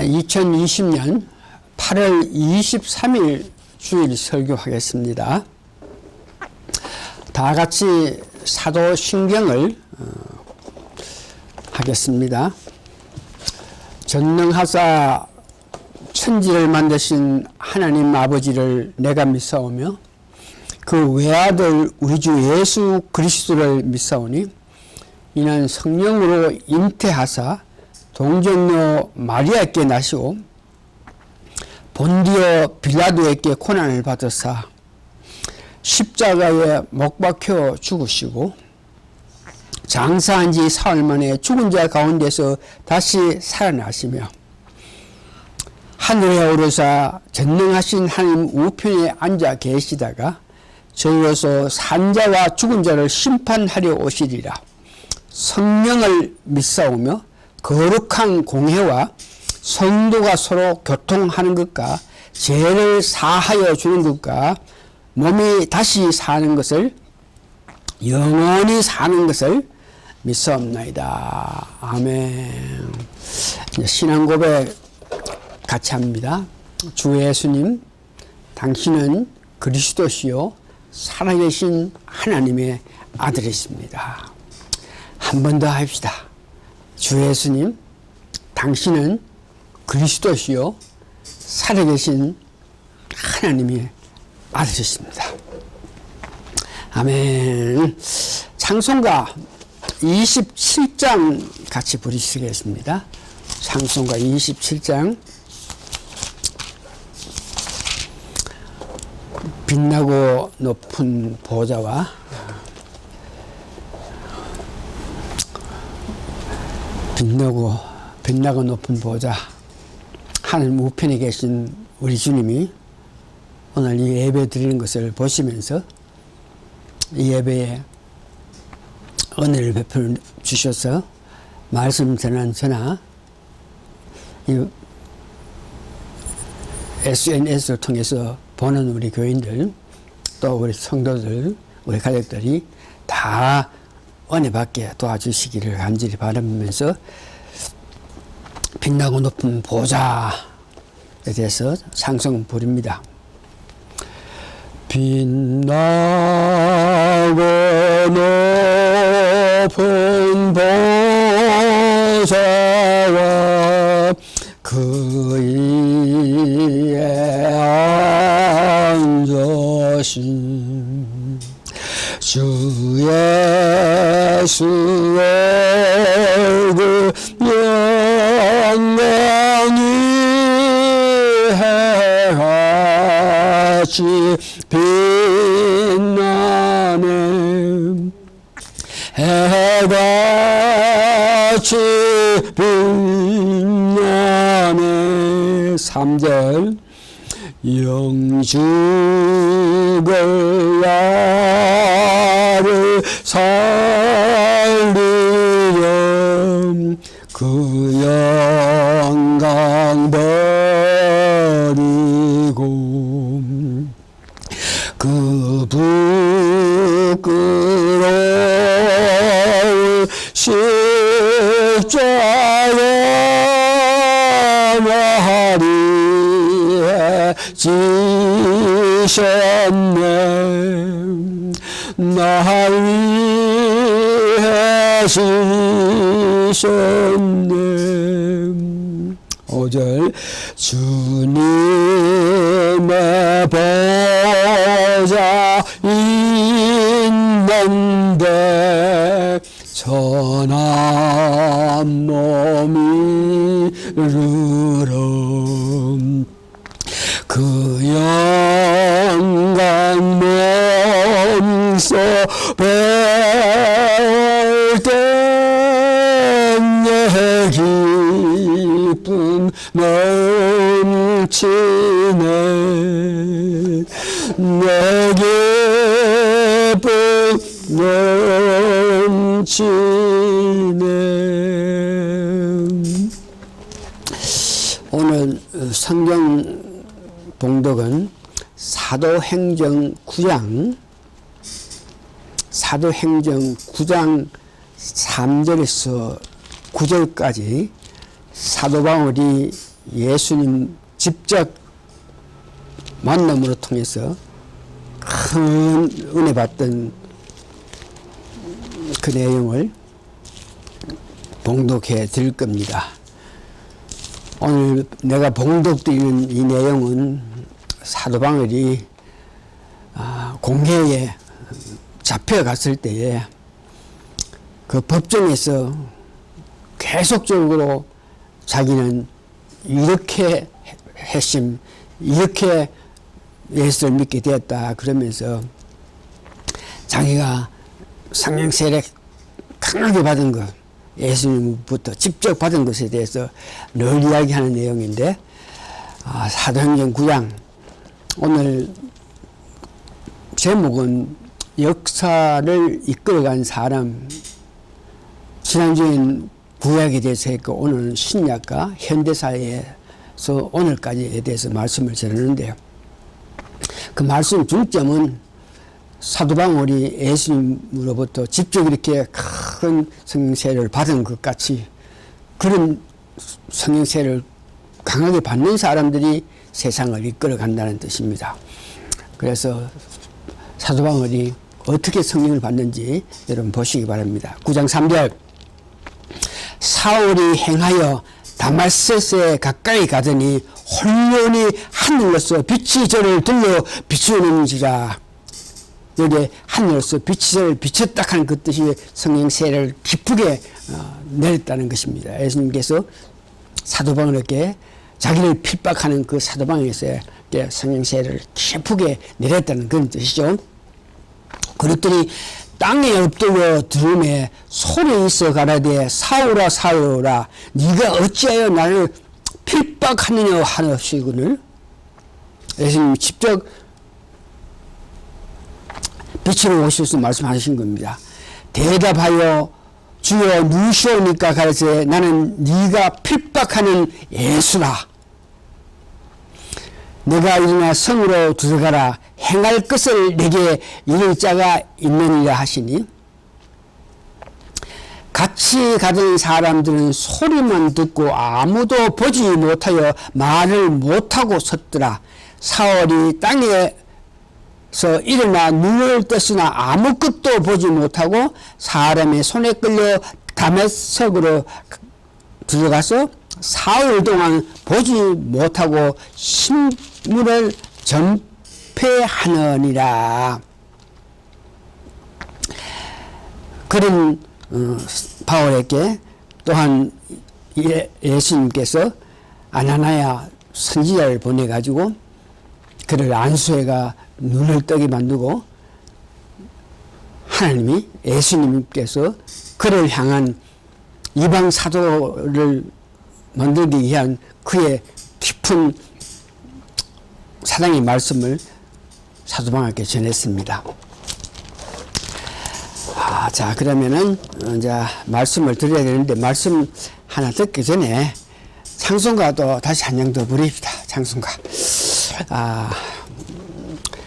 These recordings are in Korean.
2020년 8월 23일 주일 설교하겠습니다. 다 같이 사도신경을 하겠습니다. 전능하사 천지를 만드신 하나님 아버지를 내가 믿사오며 그 외아들 우리 주 예수 그리스도를 믿사오니 이는 성령으로 잉태하사 동정녀 마리아에게 나시오 본디오 빌라도에게 고난을 받으사 십자가에 못 박혀 죽으시고 장사한 지 사흘 만에 죽은 자 가운데서 다시 살아나시며 하늘에 오르사 전능하신 하나님 우편에 앉아 계시다가 저희로서 산자와 죽은 자를 심판하려 오시리라. 성령을 믿사오며 거룩한 공회와 성도가 서로 교통하는 것과 죄를 사하여 주는 것과 몸이 다시 사는 것을 영원히 사는 것을 믿사옵나이다. 아멘. 신앙 고백 같이 합니다. 주 예수님, 당신은 그리스도시요 살아계신 하나님의 아들이십니다. 한 번 더 합시다. 주 예수님, 당신은 그리스도시요 살아계신 하나님의 아들이십니다. 아멘. 찬송가 27장 같이 부르시겠습니다. 찬송가 27장. 빛나고 높은 보좌와 빛나고 높은 보좌 하늘 우편에 계신 우리 주님이 오늘 이 예배 드리는 것을 보시면서 이 예배에 은혜를 베풀어 주셔서 말씀 전한 저나 이 SNS를 통해서 보는 우리 교인들 또 우리 성도들 우리 가족들이 다 은혜 받게 도와주시기를 간절히 바라면서 빛나고 높은 보좌에 대해서 찬송 부릅니다. 빛나고 높은 보좌와 그 위에 앉으신 주 예수의 그 영광이 해같이 빛나네 해같이 빛나네 3절 영죽을 나를 살리렴 그 영광 버리고 그 부끄러운 십자가 마리에 지셨네 나 위해 지셨네 5절 주님의 보좌 있는데 전한 몸이 이르러 그 영광 몸소 배울 때 기쁨 넘치네 내 기쁨 넘치네. 오늘 성경 봉독은 사도행전 9장 3절에서 9절까지 사도 바울이 예수님 직접 만남으로 통해서 큰 은혜 받던 그 내용을 봉독해 드릴 겁니다. 오늘 내가 봉독드리는 이 내용은 사도 바울이 공회에 잡혀갔을 때에 그 법정에서 계속적으로 자기는 이렇게 핵심, 이렇게 예수를 믿게 되었다 그러면서 자기가 성령 세례 강하게 받은 것, 예수님부터 직접 받은 것에 대해서 늘 이야기하는 내용인데, 사도행전 9장 오늘 제목은 역사를 이끌어간 사람. 지난주엔 구약에 대해서 했고 오늘은 신약과 현대사회에서 오늘까지에 대해서 말씀을 전하는데요. 그 말씀 중점은 사도 바울이 예수님으로부터 직접 이렇게 큰 성령세례를 받은 것 같이 그런 성령세례를 강하게 받는 사람들이 세상을 이끌어 간다는 뜻입니다. 그래서 사도 바울이 어떻게 성령을 받는지 여러분 보시기 바랍니다. 9장 3절 사울이 행하여 다마스에 가까이 가더니 홀련히 하늘로서 빛이 저를 둘러 비추는지라. 여기에 하늘로서 빛이 저를 비췄다 하는 그 뜻이 성령 세례를 기쁘게 내렸다는 것입니다. 예수님께서 사도 바울에게 자기를 핍박하는 그 사도 바울에게 성령 세례를 기쁘게 내렸다는 그런 뜻이죠. 그랬더니 땅에 엎드려 들음에 소리 있어 가라되 사울아 사울아 네가 어찌하여 나를 핍박하느냐 하시거늘. 예수님이 직접 빛으로 오셔서 말씀하신 겁니다. 대답하여 주여 누시오니까 가라사대 나는 네가 핍박하는 예수라. 내가 일어나 성으로 들어가라. 행할 것을 내게 이를 자가 있느니라 하시니, 같이 가던 사람들은 소리만 듣고 아무도 보지 못하여 말을 못하고 섰더라. 사울이 땅에서 일어나 눈을 떴으나 아무것도 보지 못하고 사람의 손에 끌려 다메섹으로 들어가서 사흘 동안 보지 못하고 신문을 전폐하느니라. 그런 바울에게 또한 예수님께서 아나나야 선지자를 보내가지고 그를 안수해가 눈을 뜨게 만들고, 하나님이 예수님께서 그를 향한 이방 사도를 만들기 위한 그의 깊은 사랑의 말씀을 사도 바울에게 전했습니다. 자, 그러면은 이제 말씀을 드려야 되는데, 말씀 하나 듣기 전에 찬송가도 다시 한 장 더 부릅시다. 찬송가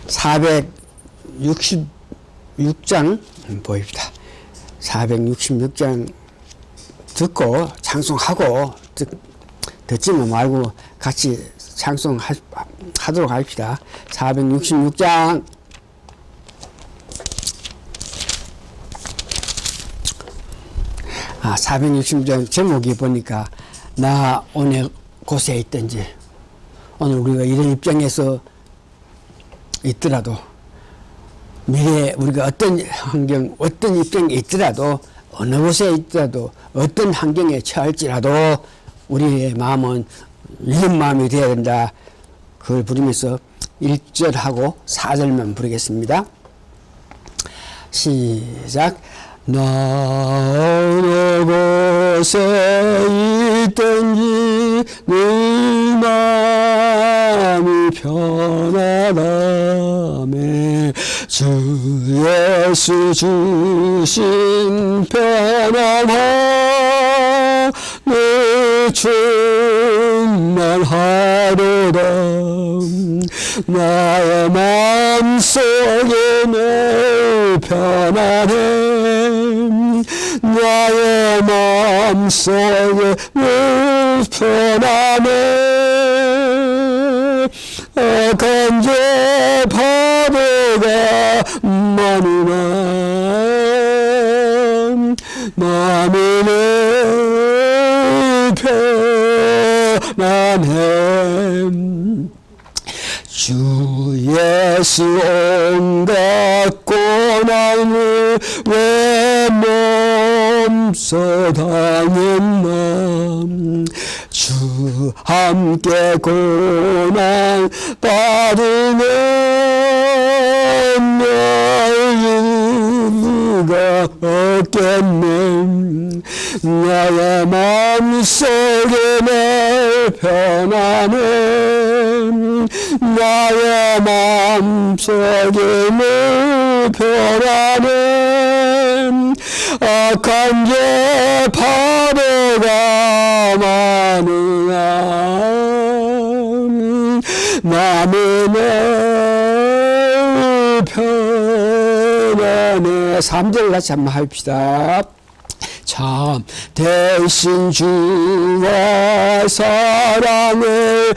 466장 보입니다. 466장 듣고 찬송하고 듣지는 말고 같이 찬송하도록 합시다. 466장 아, 466장 제목이 보니까 나 오늘 곳에 있든지, 오늘 우리가 이런 입장에서 있더라도, 미래에 우리가 어떤 환경, 어떤 입장에 있더라도, 어느 곳에 있더라도, 어떤 환경에 처할지라도 우리의 마음은 이런 마음이 되어야 된다. 그걸 부르면서 1절하고 4절만 부르겠습니다. 시작. 나 어느 곳에 있든지 늘 마음이 편안하매 주 예수 주신 편안함 늘 충만하도다. 나의 마음속에 늘 편안해. 나의 마음속에 늘 편안해. 악한 바보가 많으나 마음은 편안해. 주 예수 온갖 고난을 왜 몸소 당했나. 주 함께 고난 받으면 여유가 없겠네. 나의 마음속에 늘 편안해. 나의 마음속에 늘 편안해. 악한 죄 바보가 많으나 마음은 편안해. 3절 같이 한번 합시다. 참 대신 주와 사랑을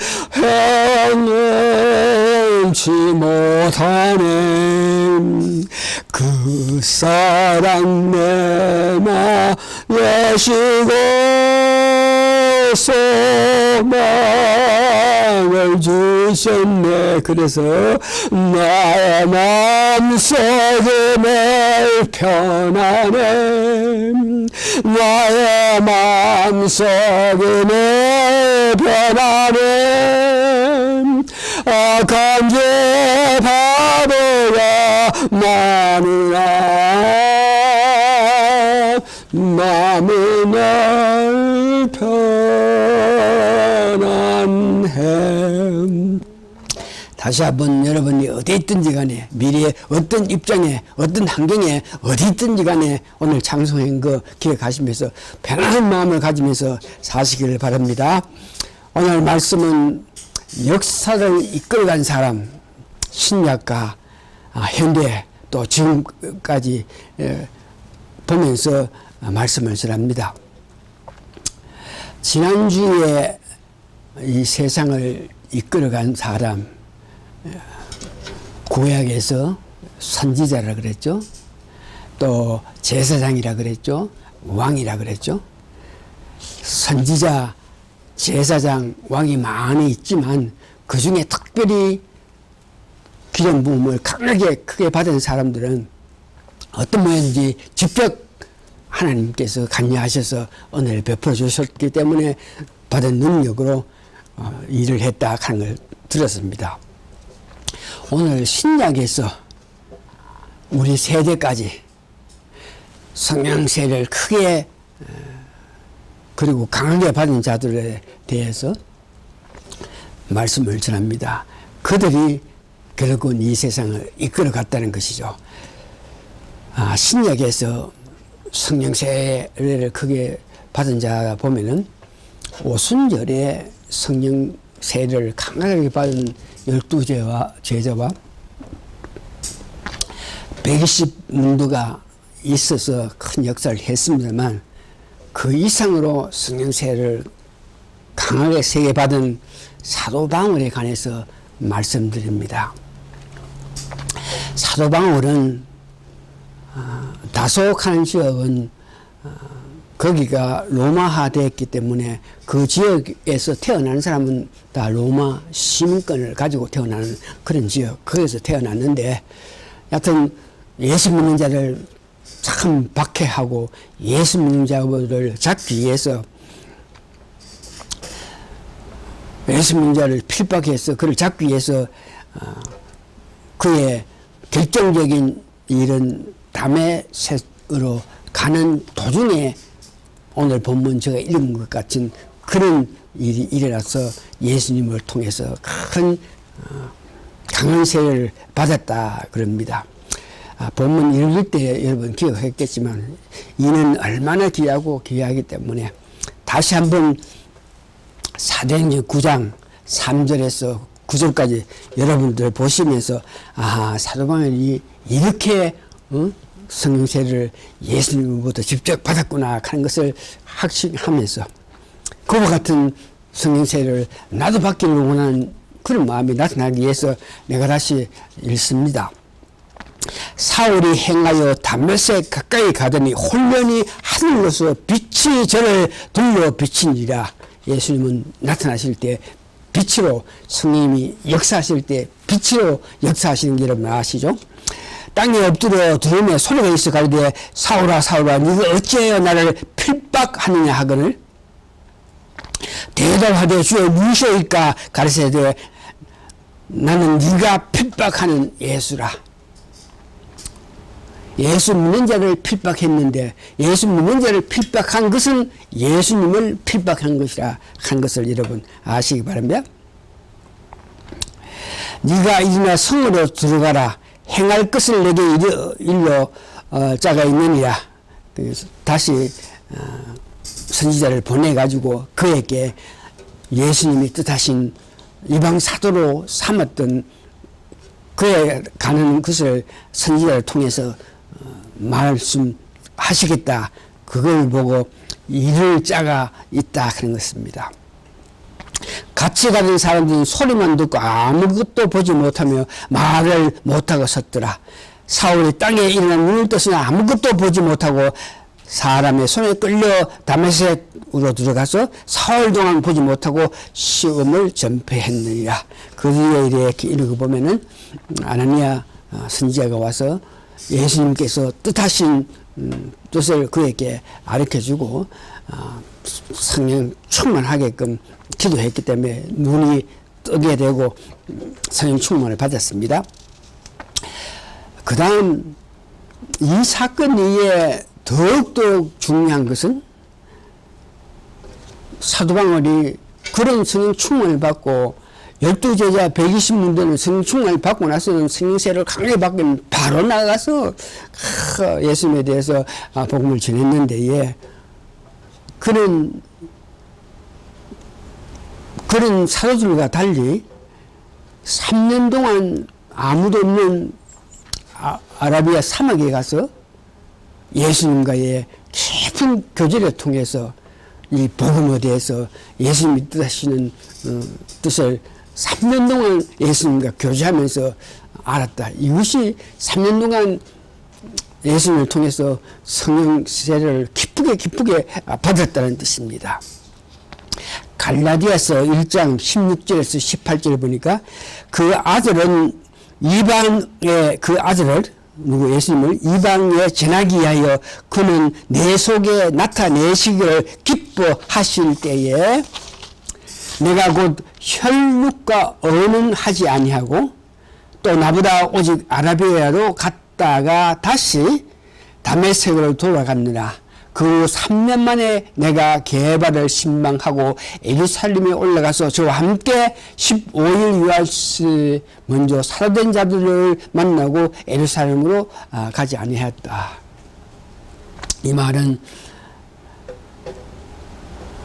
행치 못하네. 그 사랑 내 맘에 시고 소망을 주셨네. 그래서 나의 마음속에 늘 편안해. 나의 마음속에 늘 편안해. 악한 죄 바보가 많으나 마음은 늘 편안해. 다시 한번 여러분이 어디 있든지 간에 미래에 어떤 입장에 어떤 환경에 어디 있든지 간에 오늘 찬송한 거 기억하시면서 편안한 마음을 가지면서 사시기를 바랍니다. 오늘 말씀은 역사를 이끌어간 사람, 신약과 현대 또 지금까지 보면서 말씀을 전합니다. 지난주에 이 세상을 이끌어간 사람, 구약에서 선지자라 그랬죠. 또 제사장이라 그랬죠. 왕이라 그랬죠. 선지자, 제사장, 왕이 많이 있지만 그 중에 특별히 기름 부음을 강하게 크게 받은 사람들은 어떤 모양인지 직접 하나님께서 관여하셔서 은혜를 베풀어 주셨기 때문에 받은 능력으로 일을 했다 하는 걸 들었습니다. 오늘 신약에서 우리 세대까지 성령세를 크게 그리고 강하게 받은 자들에 대해서 말씀을 전합니다. 그들이 결국은 이 세상을 이끌어 갔다는 것이죠. 신약에서 성령세를 크게 받은 자 보면은 오순절에 성령세를 강하게 받은 12 제자와 120문도가 있어서 큰 역사를 했습니다만 그 이상으로 성령세를 강하게 세게 받은 사도 바울에 관해서 말씀드립니다. 사도 바울은 다소하는 지역은 거기가 로마화 되었기 때문에 그 지역에서 태어나는 사람은 다 로마 시민권을 가지고 태어나는 그런 지역, 거기서 태어났는데 여하튼 예수 믿는 자를 참 박해하고 예수 믿는 자들을 잡기 위해서 예수 믿는 자를 필박해서 그를 잡기 위해서 그의 결정적인 일은 다메섹으로 가는 도중에 오늘 본문 제가 읽은 것 같은 그런 일이 일어나서 예수님을 통해서 큰 강한 세례를 받았다 그럽니다. 본문 읽을 때 여러분 기억했겠지만 이는 얼마나 귀하기 때문에 다시 한번 사도행전 9장 3절에서 9절까지 여러분들 보시면서 사도 바울이 이렇게 성령 세례를 예수님으로부터 직접 받았구나 하는 것을 확신하면서 그와 같은 성령 세례를 나도 받기를 원하는 그런 마음이 나타나기 위해서 내가 다시 읽습니다. 사울이 행하여 다메섹 가까이 가더니 홀련히 하늘로서 빛이 저를 둘러 비치니라. 예수님은 나타나실 때 빛으로, 성령님이 역사하실 때 빛으로 역사하시는 게 여러분 아시죠? 땅에 엎드려 두름에 소리가 있어 가로되 사울아 사울아 네가 어찌하여 나를 필박하느냐 하거늘 대답하되 주여 누구시오이까 가르치되 나는 네가 필박하는 예수라. 예수 믿는 자를 필박했는데 예수 믿는 자를 필박한 것은 예수님을 필박한 것이라 한 것을 여러분 아시기 바랍니다. 네가 이리나 성으로 들어가라. 행할 것을 내게 일러 자가 있느니라. 그래서 다시 선지자를 보내가지고 그에게 예수님이 뜻하신 이방 사도로 삼았던 그에 가는 것을 선지자를 통해서 말씀하시겠다. 그걸 보고 이를 자가 있다 하는 것입니다. 같이 가는 사람들은 소리만 듣고 아무것도 보지 못하며 말을 못하고 섰더라. 사울이 땅에 일어난 눈을 떠서 아무것도 보지 못하고 사람의 손에 끌려 다메섹으로 들어가서 사흘 동안 보지 못하고 시험을 전폐했느니라. 그 뒤에 이렇게 읽어보면은 아나니아 선지자가 와서 예수님께서 뜻하신 뜻을 그에게 가르쳐주고 성령 충만하게끔 기도했기 때문에 눈이 뜨게 되고 성령 충만을 받았습니다. 그 다음 이 사건 이후에 더욱더 중요한 것은 사도 바울이 그런 성령 충만을 받고 12제자 120문도는 성령 충만을 받고 나서는 성령세를 강하게 받고는 바로 나가서 예수님에 대해서 복음을 전했는데 예. 그런 사도들과 달리 3년 동안 아무도 없는 아라비아 사막에 가서 예수님과의 깊은 교제를 통해서 이 복음에 대해서 예수님이 뜻하시는 뜻을 3년 동안 예수님과 교제하면서 알았다. 이것이 3년 동안 예수님을 통해서 성령세를 기쁘게 받았다는 뜻입니다. 갈라디아서 1장 16절에서 18절을 보니까 그 아들은 이방의 그 아들을 누구 예수님을 이방에 전하기 위하여 그는 내 속에 나타내시기를 기뻐하실 때에 내가 곧 혈육과 언은 하지 아니하고 또 나보다 오직 아라비아로 갔다가 다시 다메섹으로 돌아갔느라. 그 3년 만에 내가 게바를 신방하고 예루살렘에 올라가서 저와 함께 15일 유할시 먼저 살아된 자들을 만나고 예루살렘으로 가지 아니하였다. 이 말은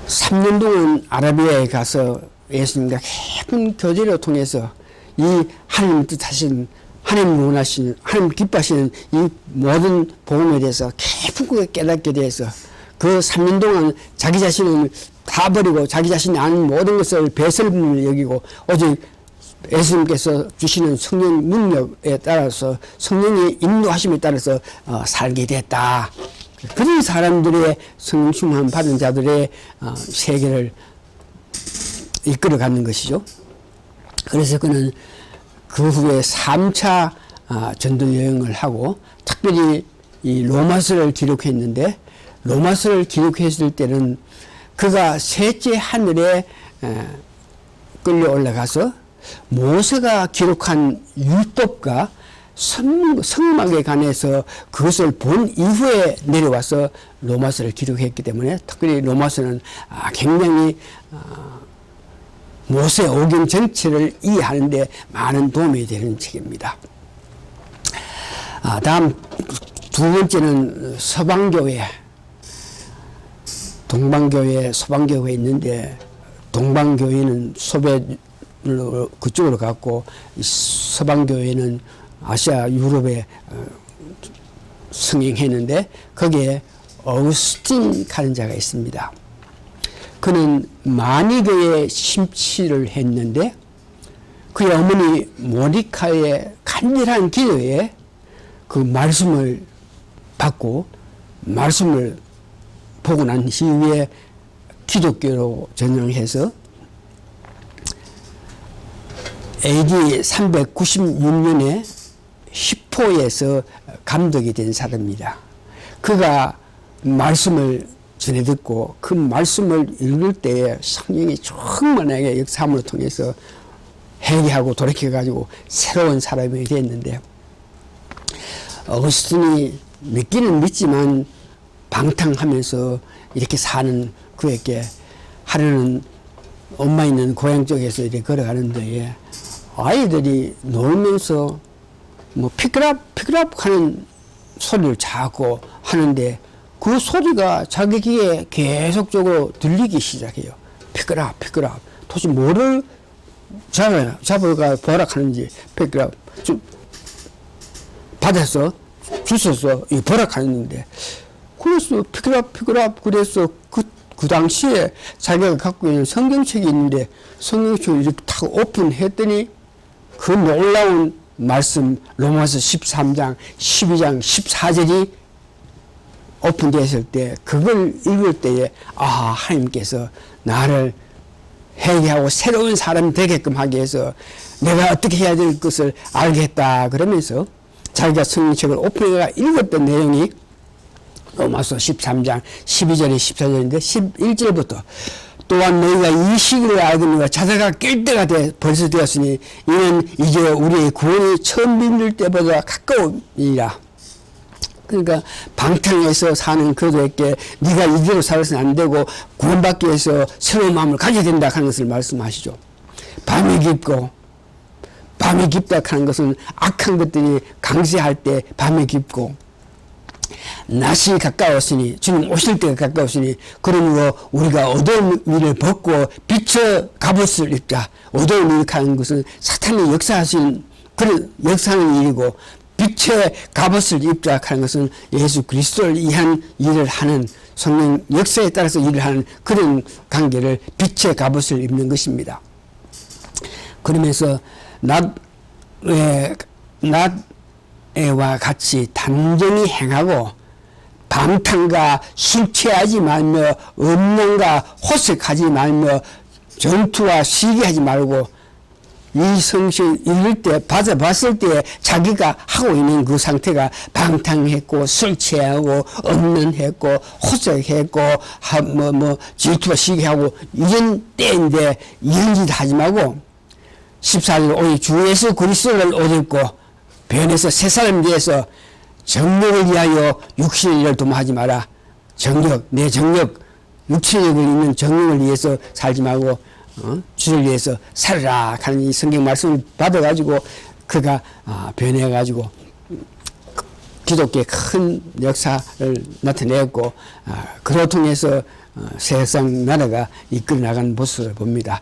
3년 동안 아라비아에 가서 예수님과 깊은 교제를 통해서 이 하나님 뜻하신 하나님 원하시는 하나님 기뻐하시는 이 모든 복음에 대해서 깊게 깨닫게 돼서 그 3년 동안 자기 자신을 다 버리고 자기 자신이 아는 모든 것을 배설물을 여기고 오직 예수님께서 주시는 성령 능력에 따라서 성령의 인도하심에 따라서 살게 됐다. 그런 사람들의 성령 충만 받은 자들의 세계를 이끌어가는 것이죠. 그래서 그는 그 후에 3차 전도 여행을 하고 특별히 이 로마서를 기록했는데 로마서를 기록했을 때는 그가 셋째 하늘에 끌려 올라가서 모세가 기록한 율법과 성막에 관해서 그것을 본 이후에 내려와서 로마서를 기록했기 때문에 특별히 로마서는 굉장히 모세 오경 전체를 이해하는 데 많은 도움이 되는 책입니다. 다음 두 번째는 서방교회, 동방교회, 서방교회 있는데 동방교회는 소변으로 그쪽으로 갔고 서방교회는 아시아 유럽에 승행했는데 거기에 어우스틴 가는 자가 있습니다. 그는 만이교에 심취를 했는데 그의 어머니 모니카의 간절한 기도에 그 말씀을 받고 말씀을 보고 난 이후에 기독교로 전향해서 AD 396년에 히포에서 감독이 된 사람입니다. 그가 말씀을 전해 듣고 그 말씀을 읽을 때에 성령이 충만하게 역사함을 통해서 회개하고 돌이켜가지고 새로운 사람이 됐는데, 어거스틴이 믿기는 믿지만 방탕하면서 이렇게 사는 그에게 하루는 엄마 있는 고향 쪽에서 이렇게 걸어가는데 아이들이 놀면서 뭐 피크랍 하는 소리를 자꾸 하는데 그 소리가 자기 귀에 계속적으로 들리기 시작해요. 피크랍 도대체 뭐를 잡아가 버락하는지. 피크랍 좀 받아서 주셔서 버락하는데, 그래서 피크랍 그래서 그 당시에 자기가 갖고 있는 성경책이 있는데 성경책을 이렇게 탁 오픈했더니 그 놀라운 말씀 로마서 13장 12장 14절이 오픈되었을 때 그걸 읽을 때에 하나님께서 나를 회개하고 새로운 사람이 되게끔 하기 위해서 내가 어떻게 해야 될 것을 알겠다 그러면서 자기가 성경책을 오픈해가 읽었던 내용이 로마서 13장 12절에 14절인데 11절부터 또한 너희가 이 시기를 알거니와 자다가 깰 때가 벌써 되었으니 이는 이제 우리의 구원이 처음 믿을 때보다 가까우니라. 그러니까 방탕해서 사는 그들에게 네가 이대로 살아서는 안 되고 구원받기 위해서 새로운 마음을 가져야 된다 하는 것을 말씀하시죠. 밤이 깊다 하는 것은 악한 것들이 강세할 때 밤이 깊고, 낮이 가까웠으니 주님 오실 때가 가까웠으니 그러므로 우리가 어두운 일을 벗고 빛의 갑옷을 입자. 어두운 일을 하는 것은 사탄이 역사하신 그런 역사하는 일이고, 빛의 갑옷을 입자 하는 것은 예수 그리스도를 위한 일을 하는 성령 역사에 따라서 일을 하는 그런 관계를 빛의 갑옷을 입는 것입니다. 그러면서 낮에와 같이 단정히 행하고 방탕과 술 취하지 말며 음란과 호색하지 말며 전투와 시기하지 말고, 이 성경 읽을 때 받아봤을 때 자기가 하고 있는 그 상태가 방탕했고 술 취하고 음란했고 호색했고 질투와 시기하고 이런 때인데 이런 짓 하지 말고 14절 오직 주 예수 그리스도를 옷 입고 변해서 새 사람에 대해서 정력을 위하여 육신의 일을 도모하지 마라. 내 정력, 육체력을 있는 정력을 위해서 살지 말고 주를 위해서 살아라 하는 이 성경 말씀을 받아가지고 그가 변해가지고 기독교의 큰 역사를 나타냈고, 그로 통해서 세상 나라가 이끌어 나가는 모습을 봅니다.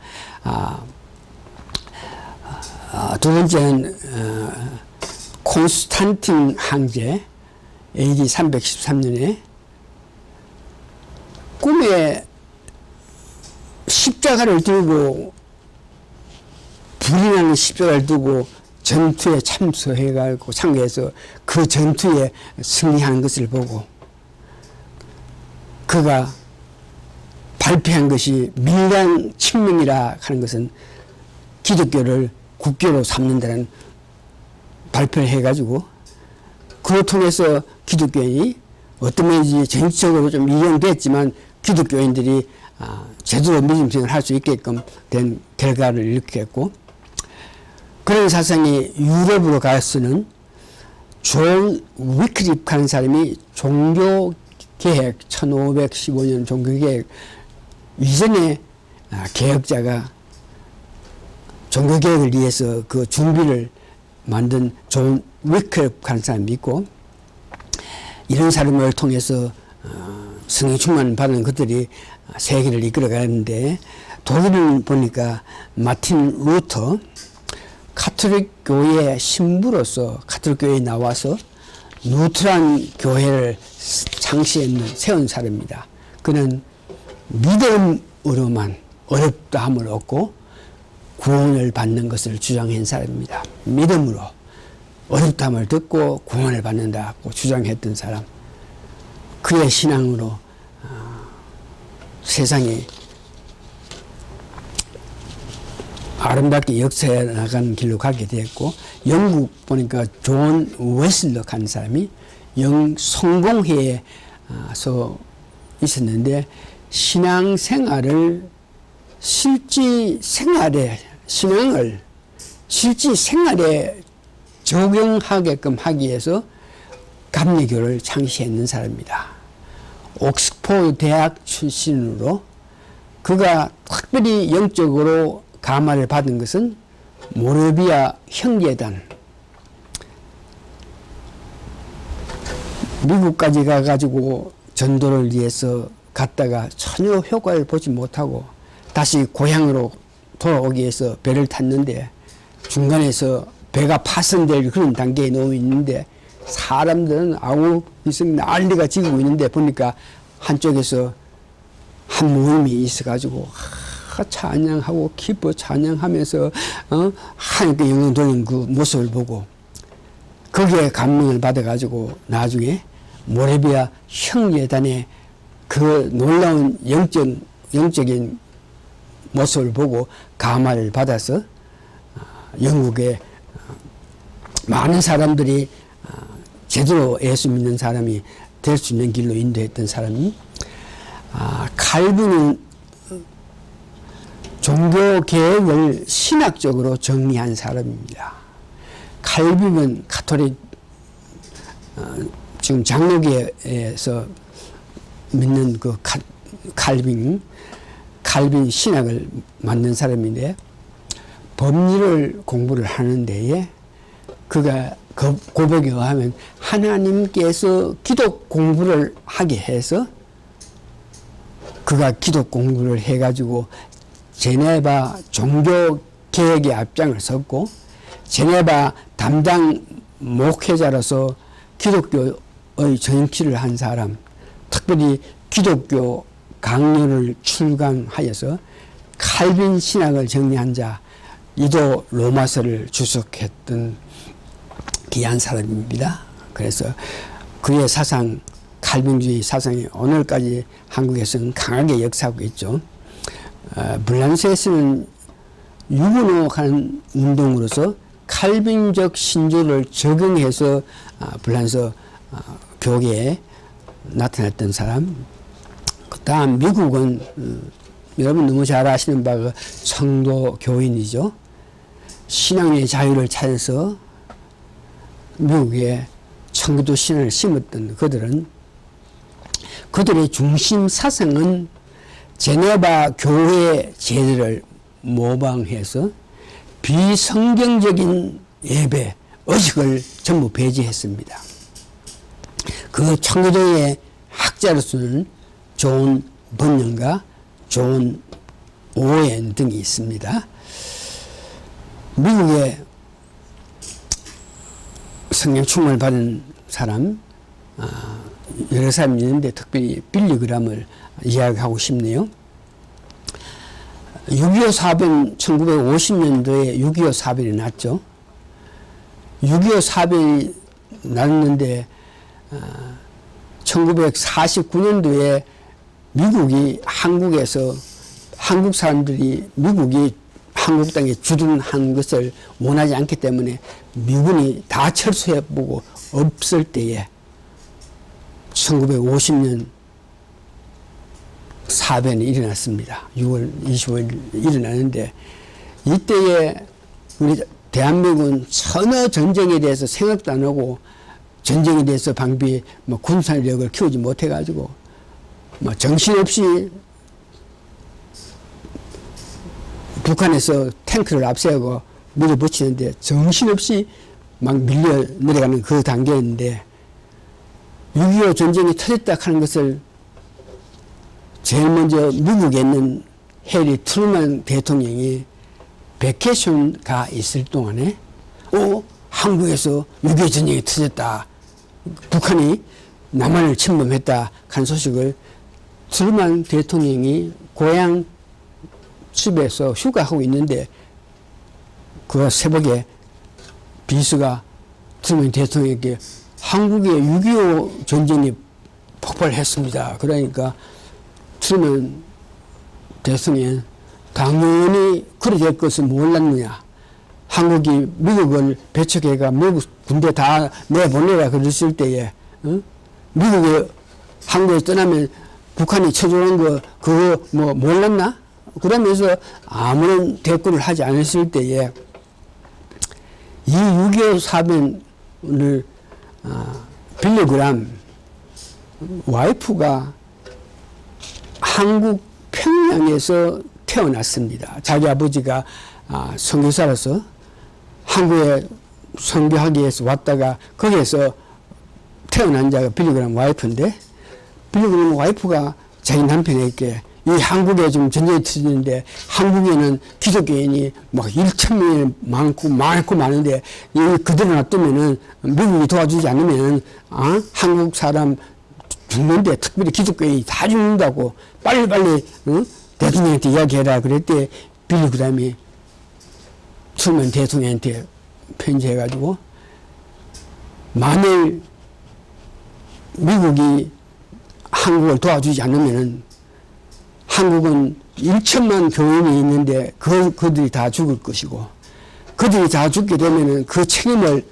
두 번째는 콘스탄틴 황제 AD 313년에 꿈에 십자가를 들고 불이 나는 십자가를 두고 전투에 참석해가지고 참가해서 그 전투에 승리하는 것을 보고 그가 발표한 것이 밀양 칙명이라 하는 것은 기독교를 국교로 삼는다는 발표를 해가지고 그로 통해서 기독교인이 어떤 면인지 정치적으로 좀 이용됐지만 기독교인들이 제대로 믿음생활을 할 수 있게끔 된 결과를 일으켰고, 그런 사상이 유럽으로 가서는 존 위클리프 하는 사람이 종교개혁 1515년 종교개혁 이전에 개혁자가 종교개혁을 위해서 그 준비를 만든 존 위클리프 하는 사람이 있고, 이런 사람을 통해서 성령 충만을 받은 것들이 세계를 이끌어가는데, 독일을 보니까 마틴 루터 가톨릭 교회의 신부로서 가톨릭 교회에 나와서 루트란 교회를 세운 사람입니다. 그는 믿음으로만 어렵다함을 얻고 구원을 받는 것을 주장한 사람입니다. 믿음으로 어렵담을 듣고 구원을 받는다고 주장했던 사람. 그의 신앙으로 세상에 아름답게 역사해 나가는 길로 가게 되었고, 영국 보니까 존 웨슬럭 한 사람이 성공회에서 있었는데, 신앙생활을 실제 생활에 적용하게끔 하기 위해서 감리교를 창시했는 사람입니다. 옥스포드 대학 출신으로 그가 특별히 영적으로 감화를 받은 것은 모라비아 형제단, 미국까지 가가지고 전도를 위해서 갔다가 전혀 효과를 보지 못하고 다시 고향으로 돌아오기 위해서 배를 탔는데, 중간에서 배가 파손될 그런 단계에 놓여 있는데 사람들은 아우 이승 난리가 지고 있는데, 보니까 한쪽에서 한 모임이 있어가지고 찬양하고 기뻐 찬양하면서 하나님께 영광 돌리는 그 모습을 보고 거기에 감명을 받아가지고 나중에 모라비아 형제단의 그 놀라운 영적인 모습을 보고 감화를 받아서 영국의 많은 사람들이 제대로 예수 믿는 사람이 될 수 있는 길로 인도했던 사람이, 칼빈은 종교 개혁을 신학적으로 정리한 사람입니다. 칼빈은 가톨릭 지금 장로교에서 믿는 그 칼빈 신학을 만든 사람인데, 법률을 공부를 하는 데에 그가 고백에 의하면 하나님께서 기독 공부를 하게 해서 그가 기독 공부를 해가지고 제네바 종교 개혁의 앞장을 섰고, 제네바 담당 목회자로서 기독교의 정치를 한 사람, 특별히 기독교 강론을 출간하여서 칼빈 신학을 정리한 자, 이도 로마서를 주석했던 귀한 사람입니다. 그래서 그의 사상, 칼빈주의 사상이 오늘까지 한국에서는 강하게 역사하고 있죠. 불란서에서는 유근옥하는 운동으로서 칼빈적 신조를 적용해서 불란서 교계에 나타났던 사람. 그 다음 미국은 여러분 너무 잘 아시는 바가 성도 교인이죠. 신앙의 자유를 찾아서 미국에 청교도 신앙을 심었던 그들의 중심 사상은 제네바 교회 제도를 모방해서 비성경적인 예배, 의식을 전부 배제했습니다. 그 청교도의 학자로서는 존 번영과 존 오웬 등이 있습니다. 미국에 성령 충만을 받은 사람 여러 사람이 있는데 특별히 빌리 그람을 이야기하고 싶네요. 6.25 사변 1950년도에 6.25 사변이 났죠. 6.25 사변이 났는데 1949년도에 미국이 한국에서 한국 사람들이 미국이 한국 땅에 주둔한 것을 원하지 않기 때문에 미군이 다 철수해보고 없을 때에 1950년 사변이 일어났습니다. 6월 25일 일어나는데 이때에 우리 대한민국은 전혀 전쟁에 대해서 생각도 안 하고 전쟁에 대해서 방비 군사력을 키우지 못해가지고 정신없이 북한에서 탱크를 앞세우고 밀어붙이는데 정신없이 막 밀려 내려가는 그 단계였는데 6.25 전쟁이 터졌다 하는 것을 제일 먼저 미국에 있는 해리 트루먼 대통령이 베케이션 가 있을 동안에 한국에서 6.25 전쟁이 터졌다, 북한이 남한을 침범했다 하는 소식을 트루먼 대통령이 고향 집에서 휴가하고 있는데 그 새벽에 비서가 트루먼 대통령에게 한국의 6.25 전쟁이 폭발했습니다. 그러니까 트루먼 대통령은 당연히 그래 될 것을 몰랐느냐. 한국이 미국을 배척해가 미국 군대 다 내보내라 그랬을 때에 미국이 한국에 떠나면 북한이 쳐주는 거 그거 뭐 몰랐나? 그러면서 아무런 대꾸를 하지 않았을 때에 이 6.25 사변을 빌리 그람 와이프가 한국 평양에서 태어났습니다. 자기 아버지가 선교사로서 한국에 선교하기 위해서 왔다가 거기에서 태어난 자가 빌리 그람 와이프인데 빌리 그람 와이프가 자기 남편에게 이 한국에 좀 전쟁이 터지는데 한국에는 기독교인이 막 1,000명이 많고 많은데 그대로 놔두면은 미국이 도와주지 않으면 한국 사람 죽는데 특별히 기독교인이 다 죽는다고 빨리빨리 대통령한테 이야기해라 그랬대. 빌리 그람이 트루먼 대통령한테 편지해가지고 만일 미국이 한국을 도와주지 않으면은 한국은 1천만 교인이 있는데 그들이 다 죽을 것이고 그들이 다 죽게 되면은 그 책임을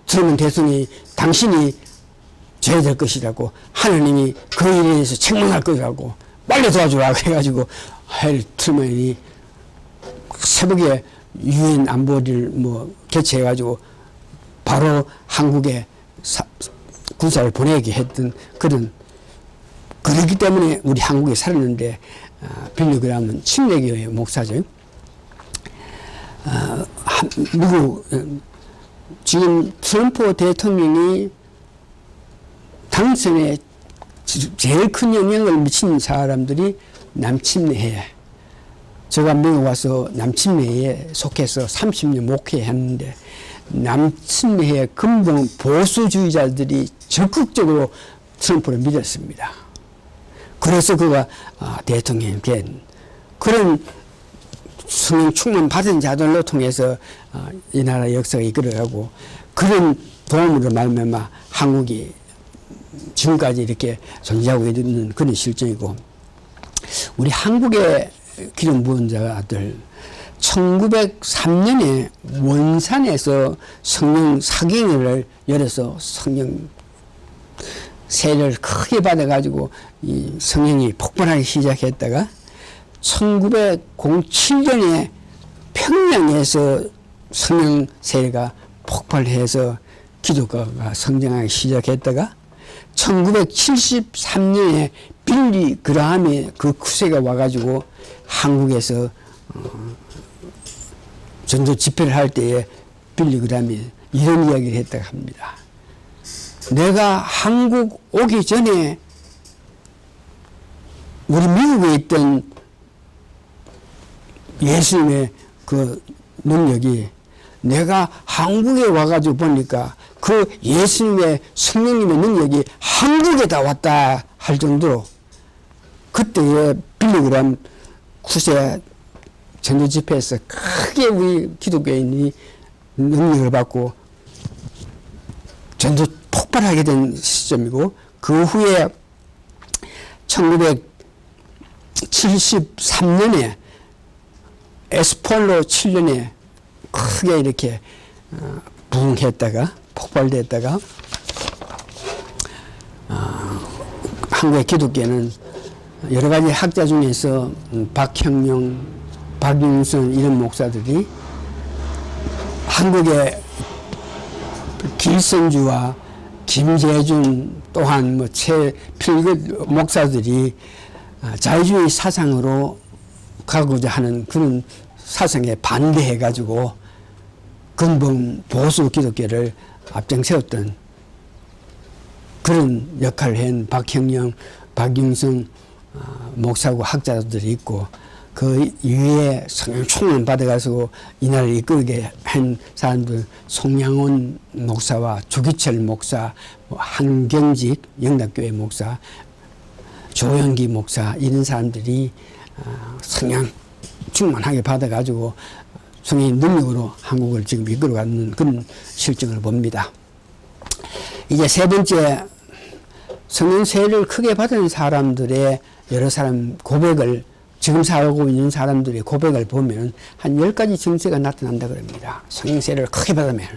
트루먼 대통령이 당신이 져야 될 것이라고 하나님이 그 일에 대해서 책망할 것이라고 빨리 도와주라고 해가지고 트루먼이 새벽에 유엔 안보리를 개최해가지고 바로 한국에 군사를 보내게 했던 그렇기 때문에 우리 한국에 살았는데 빌리 그람은 침례교회 목사죠. 미국 지금 트럼프 대통령이 당선에 제일 큰 영향을 미친 사람들이 남침례회. 제가 미국 와서 남침례회에 속해서 30년 목회했는데 남침례회 근본 보수주의자들이 적극적으로 트럼프를 믿었습니다. 그래서 그가 대통령이 된 그런 성령 충만 받은 자들로 통해서 이 나라 역사가 이끌어가고 그런 도움으로 말미암아 한국이 지금까지 이렇게 존재하고 있는 그런 실정이고 우리 한국의 기름 부은 자들 1903년에 원산에서 성령 사경회를 열어서 성령 세를 크게 받아가지고 이 성령이 폭발하기 시작했다가 1907년에 평양에서 성령 세가 폭발해서 기독교가 성장하기 시작했다가 1973년에 빌리 그라함의 그 쿠세가 와가지고 한국에서 전도 집회를 할 때에 빌리 그라함이 이런 이야기를 했다고 합니다. 내가 한국 오기 전에 우리 미국에 있던 예수님의 그 능력이 내가 한국에 와가지고 보니까 그 예수님의 성령님의 능력이 한국에 다 왔다 할 정도로 그때에 빌리 그람 쿠세 전도 집회에서 크게 우리 기독교인이 능력을 받고 전도 폭발하게 된 시점이고 그 후에 1973년에 에스폴로 7년에 크게 이렇게 부흥했다가 폭발됐다가 한국의 기독교는 여러 가지 학자 중에서 박형용, 박윤선 이런 목사들이 한국의 길선주와 김재준 또한 최필긋 목사들이 자유주의 사상으로 가고자 하는 그런 사상에 반대해가지고 근본 보수 기독교를 앞장 세웠던 그런 역할을 한 박형영, 박윤성 목사고 학자들이 있고 그 이외에 성령 충만 받아가지고 이 나라를 이끌게 한 사람들 송양원 목사와 주기철 목사, 한경직 영락교회 목사, 조영기 목사 이런 사람들이 성령 충만하게 받아가지고 성령의 능력으로 한국을 지금 이끌어가는 그런 실정을 봅니다. 이제 세 번째, 성령 세례를 크게 받은 사람들의 여러 사람 고백을, 지금 살고 있는 사람들의 고백을 보면 한 10가지 증세가 나타난다 그럽니다. 성령 세례를 크게 받으면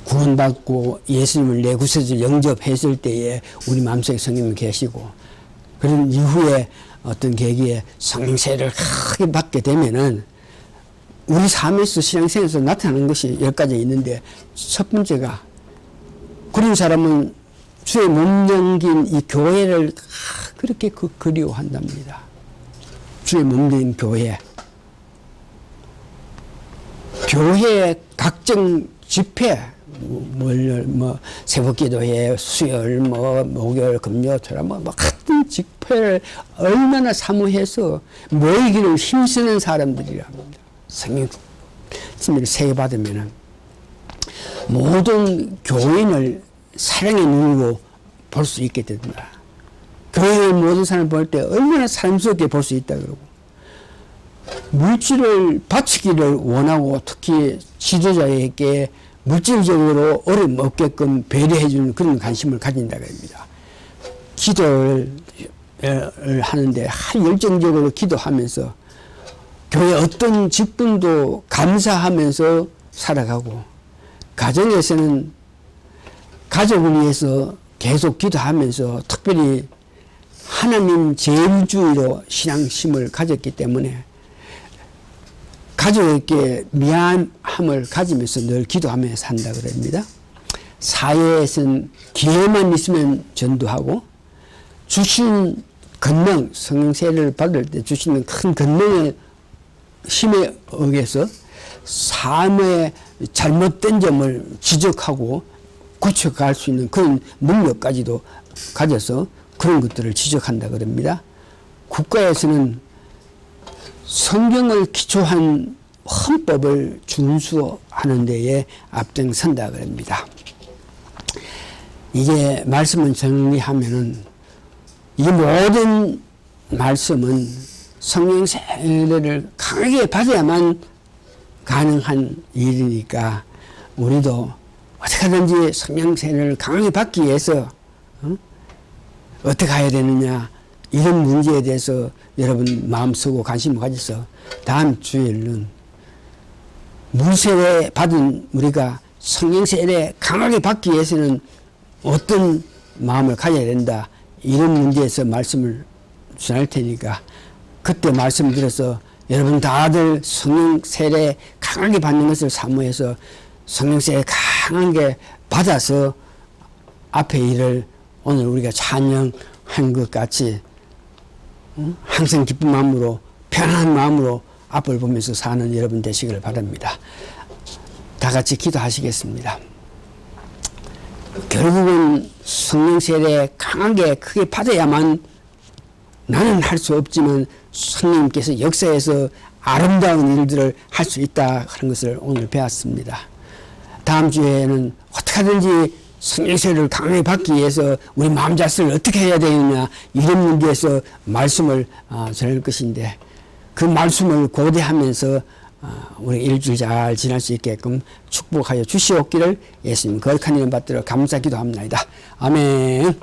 구원받고 예수님을 내 구세주 영접했을 때에 우리 마음속에 성령이 계시고, 그런 이후에 어떤 계기에 성령 세례를 크게 받게 되면은 우리 삶에서 신앙생활에서 나타나는 것이 10가지 있는데, 첫 번째가, 그런 사람은 주의 몸 담긴 이 교회를 그렇게 그리워한답니다. 주의 몸 담긴 교회. 교회 각종 집회, 새벽기도회, 수요일, 목요일, 금요, 토요일, 같은 집회를 얼마나 사모해서 모이기를 힘쓰는 사람들이라 합니다. 성령을 세례받으면 모든 교인을 사랑의 눈으로 볼 수 있게 된다. 교회의 모든 사람을 볼 때 얼마나 사랑스럽게 볼 수 있다 그러고, 물질을 바치기를 원하고 특히 지도자에게 물질적으로 어려움 없게끔 배려해주는 그런 관심을 가진다 그럽니다. 기도를 하는데 열정적으로 기도하면서 교회 어떤 직분도 감사하면서 살아가고, 가정에서는 가족을 위해서 계속 기도하면서 특별히 하나님 제일주의로 신앙심을 가졌기 때문에 가족에게 미안함을 가지면서 늘 기도하며 산다 그럽니다. 사회에서는 기회만 있으면 전도하고, 주신 권능, 성령 세례를 받을 때 주시는 큰 권능의 힘에 의해서 삶의 잘못된 점을 지적하고 고쳐갈 수 있는 그런 능력까지도 가져서 그런 것들을 지적한다 그럽니다. 국가에서는 성경을 기초한 헌법을 준수하는 데에 앞장선다 그럽니다. 이제 말씀을 정리하면은 이 모든 말씀은 성령 세례를 강하게 받아야만 가능한 일이니까 우리도 어떻게 하든지 성령 세례를 강하게 받기 위해서 어떻게 해야 되느냐, 이런 문제에 대해서 여러분 마음 쓰고 관심을 가져서 다음 주일은 물세례 받은 우리가 성령 세례 강하게 받기 위해서는 어떤 마음을 가져야 된다, 이런 문제에서 말씀을 전할 테니까 그때 말씀드려서 여러분 다들 성령 세례 강하게 받는 것을 사모해서 성령 세례 강하게 받아서 앞에 일을 오늘 우리가 찬양한 것 같이 항상 기쁜 마음으로 편안한 마음으로 앞을 보면서 사는 여러분 되시기를 바랍니다. 다 같이 기도하시겠습니다. 결국은 성령 세례 강하게 크게 받아야만, 나는 할 수 없지만 성령님께서 역사에서 아름다운 일들을 할 수 있다 하는 것을 오늘 배웠습니다. 다음 주에는 어떻게 하든지 성령 세례를 강하게 받기 위해서 우리 마음 자세를 어떻게 해야 되느냐, 이런 문제에서 말씀을 전할 것인데, 그 말씀을 고대하면서 우리 일주일 잘 지날 수 있게끔 축복하여 주시옵기를 예수님 거룩한 이름 받들어 감사 기도합니다. 아멘.